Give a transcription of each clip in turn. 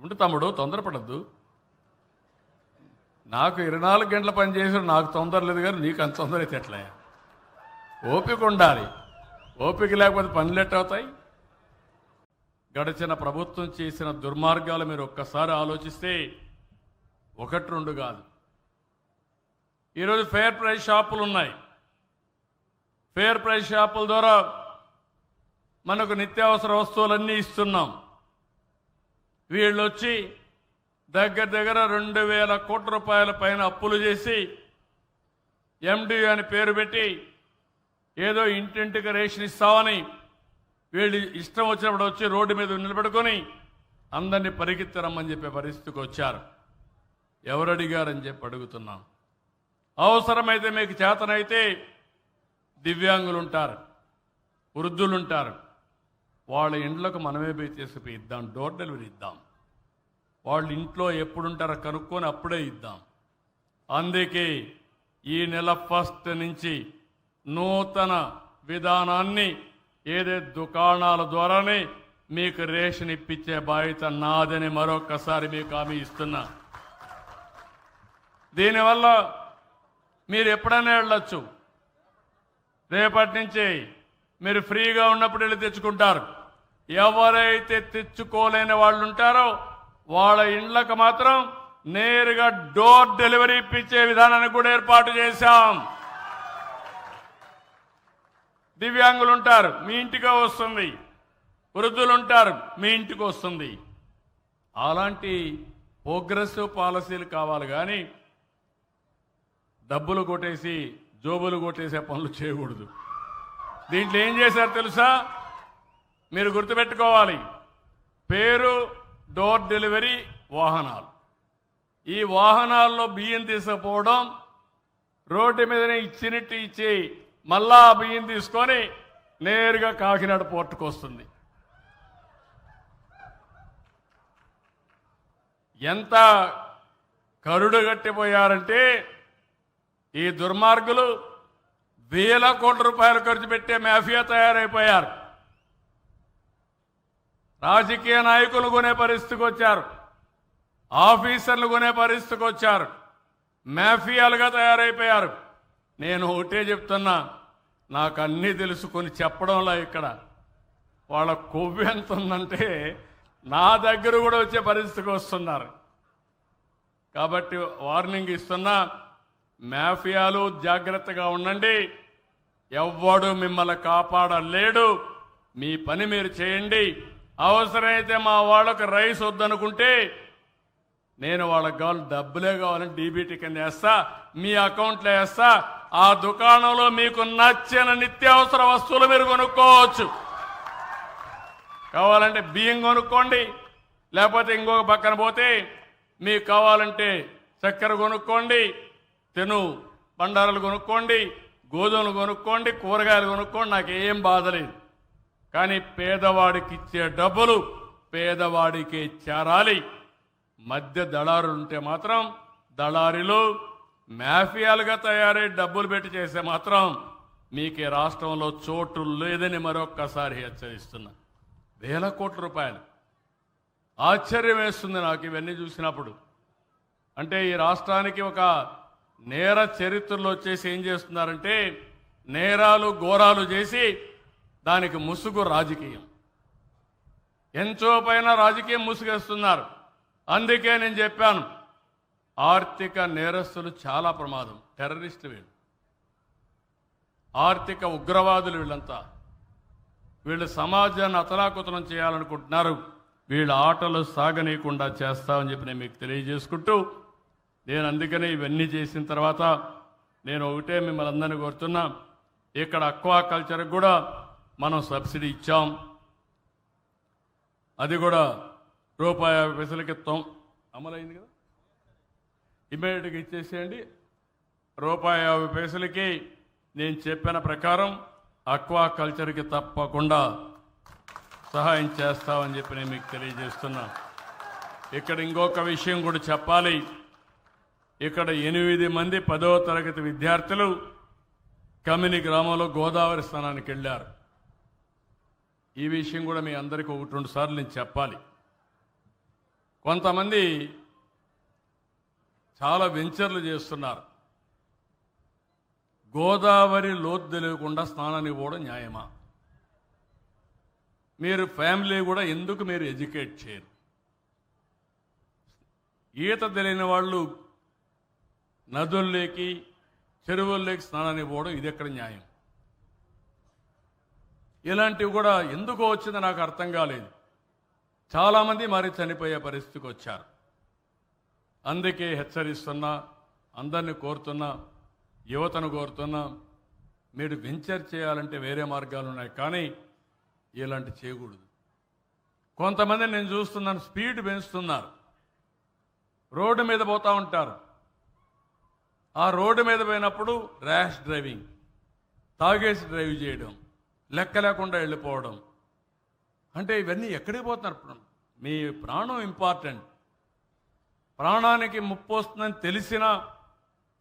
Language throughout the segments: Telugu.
ఉండు తమ్ముడు, తొందరపడద్దు. నాకు 24 గంటల పని చేసి నాకు తొందర లేదు, కానీ నీకు అంత తొందర అయితే ఎట్లా? ఓపిక ఉండాలి. ఓపిక లేకపోతే పనులు ఎట్టవుతాయి? గడిచిన ప్రభుత్వం చేసిన దుర్మార్గాలు మీరు ఒక్కసారి ఆలోచిస్తే 1-2 కాదు. ఈరోజు ఫేర్ ప్రైస్ షాపులు ఉన్నాయి. ఫేర్ ప్రైస్ షాపుల ద్వారా మనకు నిత్యావసర వస్తువులన్నీ ఇస్తున్నాం. వీళ్ళు వచ్చి దగ్గర 2,000 కోట్ల రూపాయల పైన అప్పులు చేసి ఎండి అని పేరు పెట్టి ఏదో ఇంటింటికి రేషన్ ఇస్తామని వీళ్ళు ఇష్టం వచ్చినప్పుడు వచ్చి రోడ్డు మీద నిలబెట్టుకొని అందరినీ పరిగెత్తరమ్మని చెప్పే పరిస్థితికి వచ్చారు. ఎవరు అడిగారని చెప్పి అడుగుతున్నాం. అవసరమైతే మీకు చేతనైతే దివ్యాంగులు ఉంటారు, వృద్ధులు ఉంటారు, వాళ్ళ ఇండ్లకు మనమే పోయి తీసుకుపోయి ఇద్దాం, డోర్ డెలివరీ ఇద్దాం. వాళ్ళు ఇంట్లో ఎప్పుడుంటారో కనుక్కొని అప్పుడే ఇద్దాం. అందుకే ఈ నెల 1 నుంచి నూతన విధానాన్ని ఏదైతే దుకాణాల ద్వారానే మీకు రేషన్ ఇప్పించే బాధ్యత నాదని మరొకసారి మీకు హామీ ఇస్తున్నా. దీనివల్ల మీరు ఎప్పుడైనా వెళ్ళొచ్చు. రేపటి నుంచి మీరు ఫ్రీగా ఉన్నప్పుడు వెళ్ళి తెచ్చుకుంటారు. ఎవరైతే తెచ్చుకోలేని వాళ్ళు ఉంటారో వాళ్ళ ఇండ్లకు మాత్రం నేరుగా డోర్ డెలివరీ ఇప్పించే విధానాన్ని కూడా ఏర్పాటు చేశాం. దివ్యాంగులు ఉంటారు, మీ ఇంటికి వస్తుంది. వృద్ధులు ఉంటారు, మీ ఇంటికి వస్తుంది. అలాంటి ప్రోగ్రెసివ్ పాలసీలు కావాలి, కానీ డబ్బులు కొట్టేసి జోబులు కొట్టేసే పనులు చేయకూడదు. దీంట్లో ఏం చేశారు తెలుసా? మీరు గుర్తుపెట్టుకోవాలి. పేరు డోర్ డెలివరీ వాహనాలు. ఈ వాహనాల్లో బియ్యం తీసుకుపోవడం, రోడ్డు మీదనే ఇచ్చినట్టు ఇచ్చి మళ్ళా బియ్యం తీసుకొని నేరుగా కాకినాడ పోర్టుకు వస్తుంది. ఎంత కరుడు గట్టిపోయారంటే ఈ దుర్మార్గులు 1,000 కోట్ల రూపాయలు ఖర్చు పెట్టే మాఫియా తయారైపోయారు. రాజకీయ నాయకులు కొనే పరిస్థితికి వచ్చారు, ఆఫీసర్లు కొనే పరిస్థితికి వచ్చారు, మాఫియాలుగా తయారైపోయారు. నేను ఒకటే చెప్తున్నా, నాకు అన్నీ తెలుసుకొని చెప్పడంలో ఇక్కడ వాళ్ళ కొవ్వు ఎంత ఉందంటే నా దగ్గర కూడా వచ్చే పరిస్థితికి వస్తున్నారు. కాబట్టి వార్నింగ్ ఇస్తున్నా, మాఫియాలు జాగ్రత్తగా ఉండండి. ఎవ్వడు మిమ్మల్ని కాపాడలేడు. మీ పని మీరు చేయండి. అవసరమైతే మా వాళ్ళకు రైస్ వద్దనుకుంటే నేను వాళ్ళకి కావాలి డబ్బులే కావాలని డీబీటీ కింద వేస్తా, మీ అకౌంట్లో వేస్తా. ఆ దుకాణంలో మీకు నచ్చిన నిత్యావసర వస్తువులు మీరు కొనుక్కోవచ్చు. కావాలంటే బియ్యం కొనుక్కోండి, లేకపోతే ఇంకొక పక్కన పోతే మీకు కావాలంటే చక్కెర కొనుక్కోండి, బండారాలు కొనుక్కోండి, గోధుమలు కొనుక్కోండి, కూరగాయలు కొనుక్కోండి. నాకేం బాధ లేదు. కానీ పేదవాడికి ఇచ్చే డబ్బులు పేదవాడికి చేరాలి. మధ్య దళారులు ఉంటే మాత్రం, దళారీలు మాఫియాలుగా తయారై డబ్బులు పెట్టి చేస్తే మాత్రం మీకు రాష్ట్రంలో చోటు లేదని మరొక్కసారి హెచ్చరిస్తున్నా. 1,000 కోట్ల రూపాయలు. ఆశ్చర్యం వేస్తుంది నాకు ఇవన్నీ చూసినప్పుడు. అంటే ఈ రాష్ట్రానికి ఒక నేర చరిత్రలో వచ్చేసి ఏం చేస్తున్నారంటే, నేరాలు ఘోరాలు చేసి దానికి ముసుగు రాజకీయం. ఎంతో పైన రాజకీయం ముసుగేస్తున్నారు. అందుకే నేను చెప్పాను, ఆర్థిక నేరస్తులు చాలా ప్రమాదం. టెర్రరిస్టులు వీళ్ళు, ఆర్థిక ఉగ్రవాదులు వీళ్ళంతా. వీళ్ళు సమాజాన్ని అతలాకుతలం చేయాలనుకుంటున్నారు. వీళ్ళ ఆటలు సాగనీయకుండా చేస్తామని చెప్పి నేను మీకు తెలియజేసుకుంటూ, నేను అందుకనే ఇవన్నీ చేసిన తర్వాత నేను ఒకటే మిమ్మల్ని అందరినీ కోరుతున్నా, ఇక్కడ అక్వా కల్చర్కి కూడా మనం సబ్సిడీ ఇచ్చాం. అది కూడా ₹50 అమలైంది కదా, ఇమ్మీడియట్గా ఇచ్చేసేయండి. ₹50 నేను చెప్పిన ప్రకారం అక్వా కల్చర్కి తప్పకుండా సహాయం చేస్తామని చెప్పి నేను మీకు తెలియజేస్తున్నా. ఇక్కడ ఇంకొక విషయం కూడా చెప్పాలి. ఇక్కడ 8 మంది 10వ తరగతి విద్యార్థులు కమిని గ్రామంలో గోదావరి స్నానానికి వెళ్ళారు. ఈ విషయం కూడా మీ అందరికీ 1-2 సార్లు నేను చెప్పాలి. కొంతమంది చాలా వెంచర్లు చేస్తున్నారు. గోదావరి లోతు తెలియకుండా స్నానానికి పోవడం న్యాయమా? మీరు ఫ్యామిలీ కూడా ఎందుకు మీరు ఎడ్యుకేట్ చేయరు? ఈత తెలియని వాళ్ళు నదుల్లోకి చెరువుల్లోకి స్నానానికి పోవడం ఇది ఎక్కడ న్యాయం? ఇలాంటివి కూడా ఎందుకు వచ్చిందో నాకు అర్థం కాలేదు. చాలామంది మరి చనిపోయే పరిస్థితికి వచ్చారు. అందుకే హెచ్చరిస్తున్నా, అందరినీ కోరుతున్నా, యువతను కోరుతున్నా, మీరు వెంచర్ చేయాలంటే వేరే మార్గాలు ఉన్నాయి, కానీ ఇలాంటి చేయకూడదు. కొంతమంది నేను చూస్తున్నాను, స్పీడ్ పెంచుతున్నారు. రోడ్డు మీద పోతూ ఉంటారు. ఆ రోడ్డు మీద పోయినప్పుడు ర్యాష్ డ్రైవింగ్, తాగేసి డ్రైవ్ చేయడం, లెక్క లేకుండా వెళ్ళిపోవడం. అంటే ఇవన్నీ ఎక్కడికి పోతున్నారు? మీ ప్రాణం ఇంపార్టెంట్. ప్రాణానికి ముప్పు వస్తుందని తెలిసినా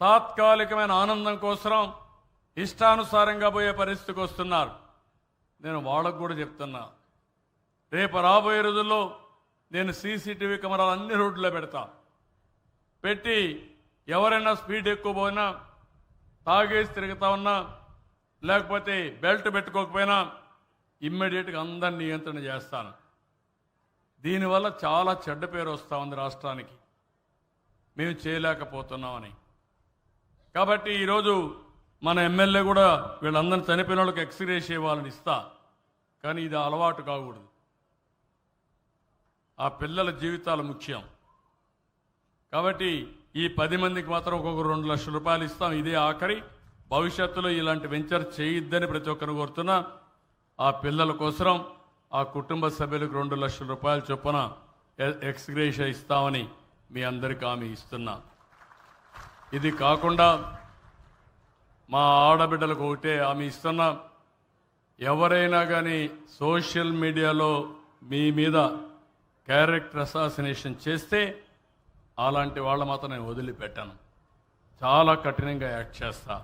తాత్కాలికమైన ఆనందం కోసం ఇష్టానుసారంగా పోయే పరిస్థితికి వస్తున్నారు. నేను వాళ్ళకు కూడా చెప్తున్నా, రేపు రాబోయే రోజుల్లో నేను సీసీటీవీ కెమెరాలు అన్ని రోడ్లలో పెట్టి ఎవరైనా స్పీడ్ ఎక్కువ పోయినా, తాగేసి తిరుగుతా ఉన్నా, లేకపోతే బెల్ట్ పెట్టుకోకపోయినా ఇమ్మీడియట్గా అందరిని నియంత్రణ చేస్తాను. దీనివల్ల చాలా చెడ్డ పేరు వస్తూ ఉంది రాష్ట్రానికి, మేము చేయలేకపోతున్నామని. కాబట్టి ఈరోజు మన ఎమ్మెల్యే కూడా వీళ్ళందరినీ చనిపోయిన వాళ్ళకి ఎక్స్గ్రేషియా ఇవ్వాలని ఇస్తా, కానీ ఇది అలవాటు కాకూడదు. ఆ పిల్లల జీవితాలు ముఖ్యం. కాబట్టి ఈ 10 మందికి మాత్రం ఒక్కొక్క 2 లక్షల రూపాయలు ఇస్తాం. ఇదే ఆఖరి. భవిష్యత్తులో ఇలాంటి వెంచర్ చేయొద్దని ప్రతి ఒక్కరు కోరుతున్నా. ఆ పిల్లల కోసం ఆ కుటుంబ సభ్యులకు 2 లక్షల రూపాయల చొప్పున ఎక్స్గ్రేషియా ఇస్తామని మీ అందరికీ హామీ ఇస్తున్నా. ఇది కాకుండా మా ఆడబిడ్డలకు ఒకటే హామీ ఇస్తున్నా, ఎవరైనా కానీ సోషల్ మీడియాలో మీ మీద క్యారెక్టర్ అసాసినేషన్ చేస్తే అలాంటి వాళ్ళ మాత్రం నేను వదిలిపెట్టాను. చాలా కఠినంగా యాక్ట్ చేస్తా.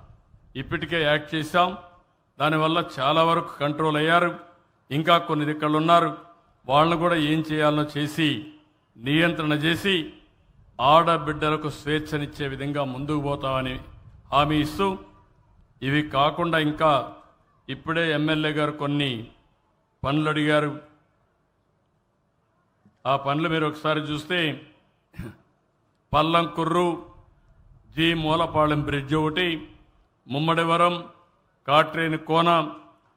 ఇప్పటికే యాక్ట్ చేశాం. దానివల్ల చాలా వరకు కంట్రోల్ అయ్యారు. ఇంకా కొన్ని దిక్కలు ఉన్నారు. వాళ్ళను కూడా ఏం చేయాలనో చేసి నియంత్రణ చేసి ఆడబిడ్డలకు స్వేచ్ఛనిచ్చే విధంగా ముందుకు పోతామని హామీ ఇస్తూ, ఇవి కాకుండా ఇంకా ఇప్పుడే ఎమ్మెల్యే గారు కొన్ని పనులు అడిగారు. ఆ పనులు మీరు ఒకసారి చూస్తే, పల్లంకుర్రు జి మూలపాళెం బ్రిడ్జ్ ఒకటి, ముమ్మడివరం కాట్రేని కోన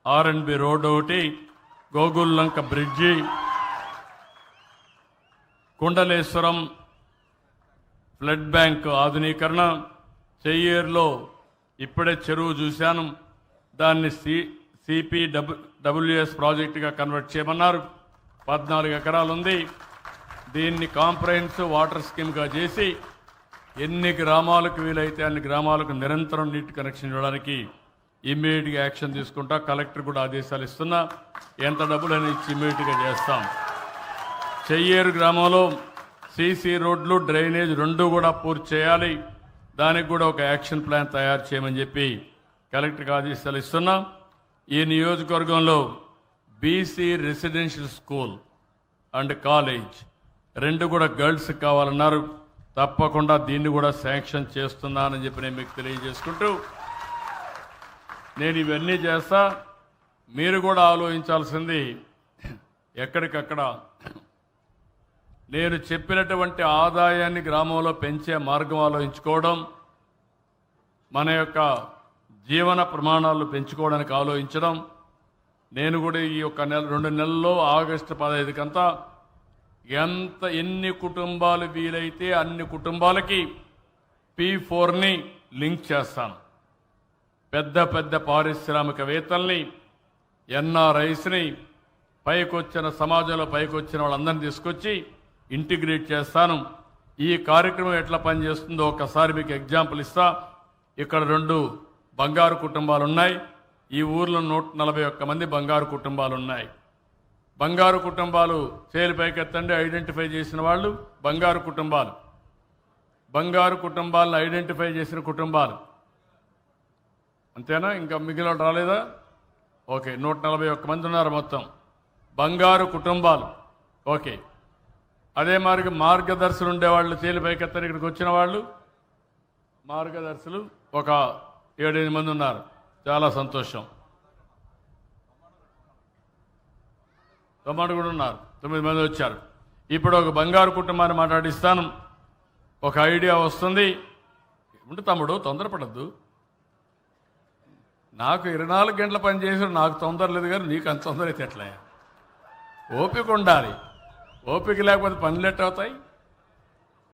R&B రోడ్ ఒకటి, Gogullanka bridge, Kundaleswaram flood bank ఆధునీకరణ, చెయ్యేరులో ఇప్పుడే చెరువు చూశాను, దాన్ని CPWS ప్రాజెక్టుగా కన్వర్ట్ చేయమన్నారు. 14 ఎకరాలు ఉంది. దీన్ని కాంప్రహెన్సివ్ వాటర్ స్కీమ్గా చేసి ఎన్ని గ్రామాలకు వీలైతే అన్ని గ్రామాలకు నిరంతరం నీటి కనెక్షన్ ఇవ్వడానికి ఇమ్మీడియట్గా యాక్షన్ తీసుకుంటా. కలెక్టర్ కూడా ఆదేశాలు ఇస్తున్నా. ఎంత డబ్బులని ఇచ్చి ఇమ్మీడియట్గా చేస్తాం. చెయ్యేరు గ్రామంలో సీసీ రోడ్లు, డ్రైనేజ్ 2 కూడా పూర్తి చేయాలి. దానికి కూడా ఒక యాక్షన్ ప్లాన్ తయారు చేయమని చెప్పి కలెక్టర్కి ఆదేశాలు ఇస్తున్నాం. ఈ నియోజకవర్గంలో BC residential school and college 2 కూడా గర్ల్స్ కావాలన్నారు. తప్పకుండా దీన్ని కూడా శాంక్షన్ చేస్తున్నానని చెప్పి నేను మీకు తెలియజేసుకుంటూ, నేను ఇవన్నీ చేస్తా. మీరు కూడా ఆలోచించాల్సింది, ఎక్కడికక్కడ నేను చెప్పినటువంటి ఆదాయాన్ని గ్రామంలో పెంచే మార్గం ఆలోచించుకోవడం, మన యొక్క జీవన ప్రమాణాలు పెంచుకోవడానికి ఆలోచించడం. నేను కూడా ఈ ఒక 2 నెలల్లో ఆగస్టు 15 కంతా ఎన్ని కుటుంబాలు వీలైతే అన్ని కుటుంబాలకి P4ని లింక్ చేస్తాను. పెద్ద పెద్ద పారిశ్రామికవేత్తల్ని, NRIsని, పైకొచ్చిన సమాజంలో పైకొచ్చిన వాళ్ళందరినీ తీసుకొచ్చి ఇంటిగ్రేట్ చేస్తాను. ఈ కార్యక్రమం ఎట్లా పనిచేస్తుందో ఒకసారి మీకు ఎగ్జాంపుల్ ఇస్తా. ఇక్కడ 2 బంగారు కుటుంబాలు ఉన్నాయి. ఈ ఊర్లో 141 మంది బంగారు కుటుంబాలు ఉన్నాయి. బంగారు కుటుంబాలు చేలు పైకెత్తండి. ఐడెంటిఫై చేసిన వాళ్ళు బంగారు కుటుంబాలు. బంగారు కుటుంబాలను ఐడెంటిఫై చేసిన కుటుంబాలు అంతేనా? ఇంకా మిగిలిన రాలేదా? ఓకే, 141 మంది ఉన్నారు మొత్తం బంగారు కుటుంబాలు. ఓకే, అదే మాదిరిగా మార్గదర్శులు ఉండేవాళ్ళు తేలిపైకెత్తని ఇక్కడికి వచ్చిన వాళ్ళు మార్గదర్శులు ఒక 7-8 మంది ఉన్నారు. చాలా సంతోషం. తమ్ముడు కూడా ఉన్నారు, 9 మంది వచ్చారు. ఇప్పుడు ఒక బంగారు కుటుంబాన్ని మాట్లాడిస్తాను. ఒక ఐడియా వస్తుంది. ఉంటే తమ్ముడు తొందరపడద్దు. నాకు 24 గంటల పని చేసి నాకు తొందర లేదు, కానీ నీకు అంత తొందర అయితే ఎట్లా? ఓపిక ఉండాలి. ఓపిక లేకపోతే పనులు ఎట్ట అవుతాయి?